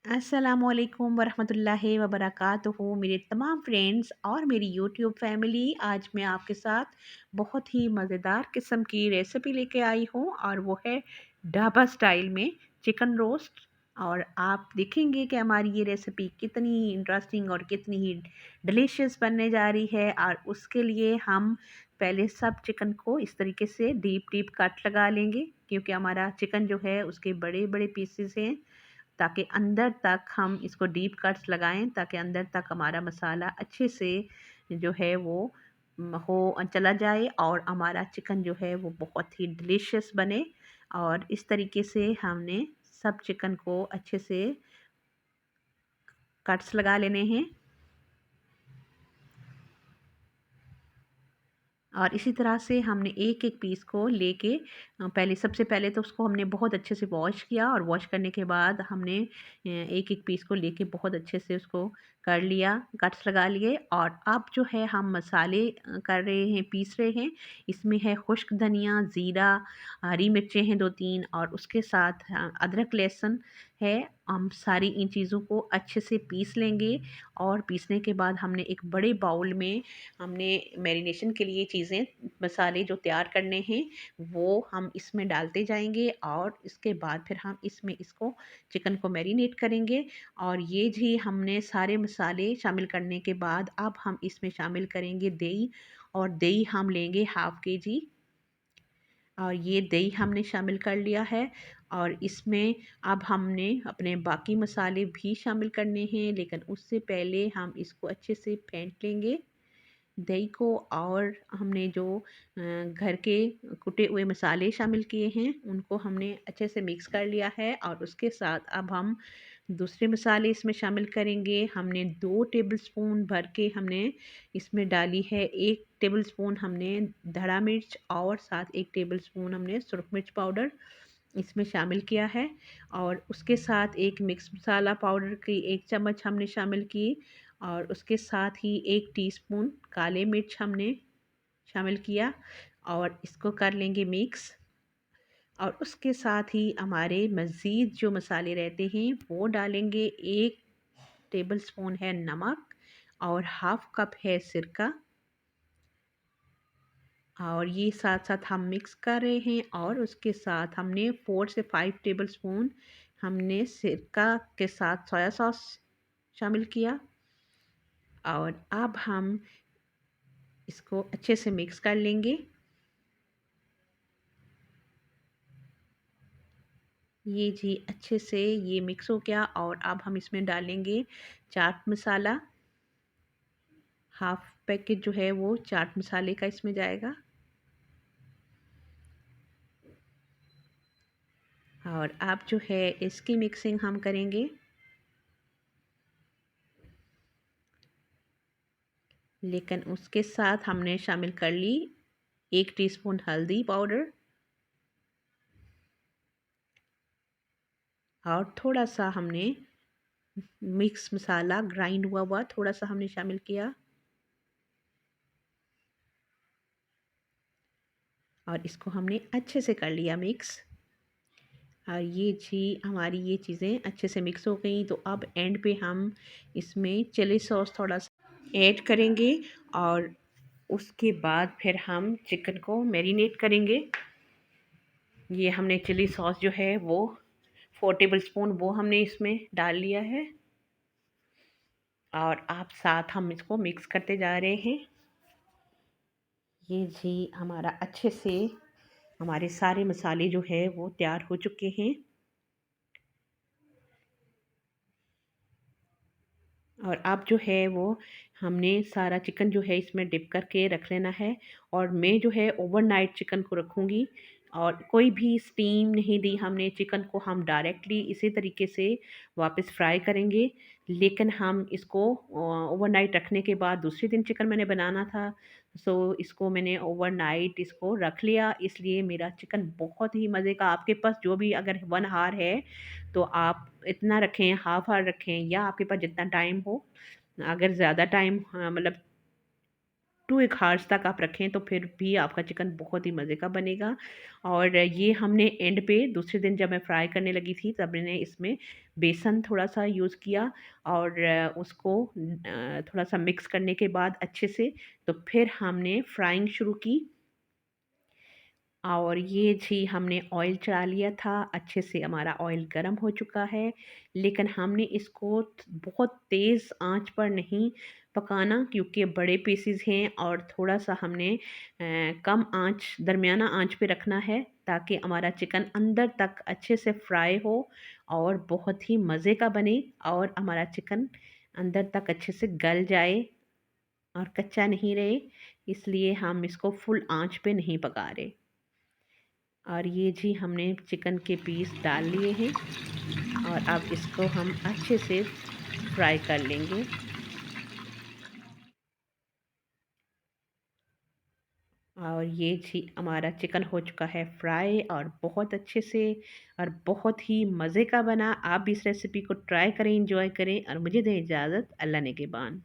अस्सलामुअलैकुम वरहमतुल्लाहि वबरकातुहू मेरे तमाम फ्रेंड्स और मेरी यूट्यूब फैमिली। आज मैं आपके साथ बहुत ही मज़ेदार किस्म की रेसिपी लेके आई हूँ और वो है ढाबा स्टाइल में चिकन रोस्ट। और आप देखेंगे कि हमारी ये रेसिपी कितनी इंटरेस्टिंग और कितनी ही डिलीशियस बनने जा रही है। और उसके लिए हम पहले सब चिकन को इस तरीके से डीप डीप कट लगा लेंगे, क्योंकि हमारा चिकन जो है उसके बड़े बड़े पीसेस हैं, ताकि अंदर तक हम इसको डीप कट्स लगाएं, ताकि अंदर तक हमारा मसाला अच्छे से जो है वो हो चला जाए और हमारा चिकन जो है वो बहुत ही डिलीशियस बने। और इस तरीके से हमने सब चिकन को अच्छे से कट्स लगा लेने हैं। और इसी तरह से हमने एक एक पीस को लेके पहले सबसे पहले तो उसको हमने बहुत अच्छे से वॉश किया, और वॉश करने के बाद हमने एक एक पीस को लेके बहुत अच्छे से उसको कर लिया, कट्स लगा लिए। और अब जो है हम मसाले कर रहे हैं, पीस रहे हैं। इसमें है खुश्क धनिया, ज़ीरा, हरी मिर्चें हैं 2-3, और उसके साथ अदरक लहसुन है। हम सारी इन चीज़ों को अच्छे से पीस लेंगे। और पीसने के बाद हमने एक बड़े बाउल में हमने मैरिनेशन के लिए चीज़ें, मसाले जो तैयार करने हैं वो हम इसमें डालते जाएंगे। और इसके बाद फिर हम इसमें इसको चिकन को मैरिनेट करेंगे। और ये जी हमने सारे मसाले शामिल करने के बाद अब हम इसमें शामिल करेंगे दही। और दही हम लेंगे हाफ़ के जी, और ये दही हमने शामिल कर लिया है। और इसमें अब हमने अपने बाकी मसाले भी शामिल करने हैं, लेकिन उससे पहले हम इसको अच्छे से फेंट लेंगे दही को। और हमने जो घर के कुटे हुए मसाले शामिल किए हैं उनको हमने अच्छे से मिक्स कर लिया है। और उसके साथ अब हम दूसरे मसाले इसमें शामिल करेंगे। हमने 2 टेबलस्पून भर के हमने इसमें डाली है, 1 टेबलस्पून हमने धड़ा मिर्च, और साथ 1 टेबलस्पून हमने सुरख मिर्च पाउडर इसमें शामिल किया है। और उसके साथ एक मिक्स मसाला पाउडर की 1 चम्मच हमने शामिल की। और उसके साथ ही 1 टीस्पून काले मिर्च हमने शामिल किया, और इसको कर लेंगे मिक्स। और उसके साथ ही हमारे मज़ीद जो मसाले रहते हैं वो डालेंगे। 1 टेबलस्पून है नमक, और हाफ़ कप है सिरका। और ये साथ साथ हम मिक्स कर रहे हैं। और उसके साथ हमने 4 से 5 टेबलस्पून हमने सिरका के साथ सोया सॉस शामिल किया। और अब हम इसको अच्छे से मिक्स कर लेंगे। ये जी अच्छे से ये मिक्स हो गया। और अब हम इसमें डालेंगे चाट मसाला। हाफ पैकेट जो है वो चाट मसाले का इसमें जाएगा। और अब जो है इसकी मिक्सिंग हम करेंगे। लेकिन उसके साथ हमने शामिल कर ली 1 टीस्पून हल्दी पाउडर, और थोड़ा सा हमने मिक्स मसाला ग्राइंड हुआ हुआ थोड़ा सा हमने शामिल किया। और इसको हमने अच्छे से कर लिया मिक्स। और ये जी हमारी ये चीज़ें अच्छे से मिक्स हो गई। तो अब एंड पे हम इसमें चिली सॉस थोड़ा सा ऐड करेंगे। और उसके बाद फिर हम चिकन को मैरिनेट करेंगे। ये हमने चिली सॉस जो है वो 4 टेबलस्पून वो हमने इसमें डाल लिया है। और आप साथ हम इसको मिक्स करते जा रहे हैं। ये जी हमारा अच्छे से हमारे सारे मसाले जो है वो तैयार हो चुके हैं। और अब जो है वो हमने सारा चिकन जो है इसमें डिप करके रख लेना है। और मैं जो है ओवरनाइट चिकन को रखूँगी, और कोई भी स्टीम नहीं दी हमने चिकन को, हम डायरेक्टली इसी तरीके से वापस फ्राई करेंगे। लेकिन हम इसको ओवरनाइट रखने के बाद दूसरे दिन चिकन मैंने बनाना था, सो इसको मैंने ओवरनाइट इसको रख लिया। इसलिए मेरा चिकन बहुत ही मज़े का, आपके पास जो भी अगर 1 आवर है तो आप इतना रखें, हाफ़ आवर रखें, या आपके पास जितना टाइम हो। अगर ज़्यादा टाइम मतलब टू एक हार्स तक आप रखें तो फिर भी आपका चिकन बहुत ही मज़े का बनेगा। और ये हमने एंड पे दूसरे दिन जब मैं फ्राई करने लगी थी तब मैंने इसमें बेसन थोड़ा-सा यूज़ किया और उसको थोड़ा-सा मिक्स करने के बाद अच्छे से तो फिर हमने फ्राइंग शुरू की। और ये जी हमने ऑयल चढ़ा लिया था, अच्छे से हमारा ऑयल गरम हो चुका है, लेकिन हमने इसको बहुत तेज़ आंच पर नहीं पकाना क्योंकि बड़े पीसेस हैं और थोड़ा-सा हमने कम आंच दरमियाना आंच पे रखना है ताकि हमारा चिकन अंदर तक अच्छे से फ्राई हो और बहुत ही मज़े का बने और हमारा चिकन अंदर तक अच्छे से गल जाए और कच्चा नहीं रहे, इसलिए हम इसको फुल आंच पे नहीं पका रहे। और ये जी हमने चिकन के पीस डाल लिए हैं और अब इसको हम अच्छे से फ्राई कर लेंगे। और ये जी हमारा चिकन हो चुका है फ्राई और बहुत अच्छे से और बहुत ही मज़े का बना। आप भी इस रेसिपी को ट्राई करें, एंजॉय करें और मुझे दें इजाज़त। अल्लाह ने के बान।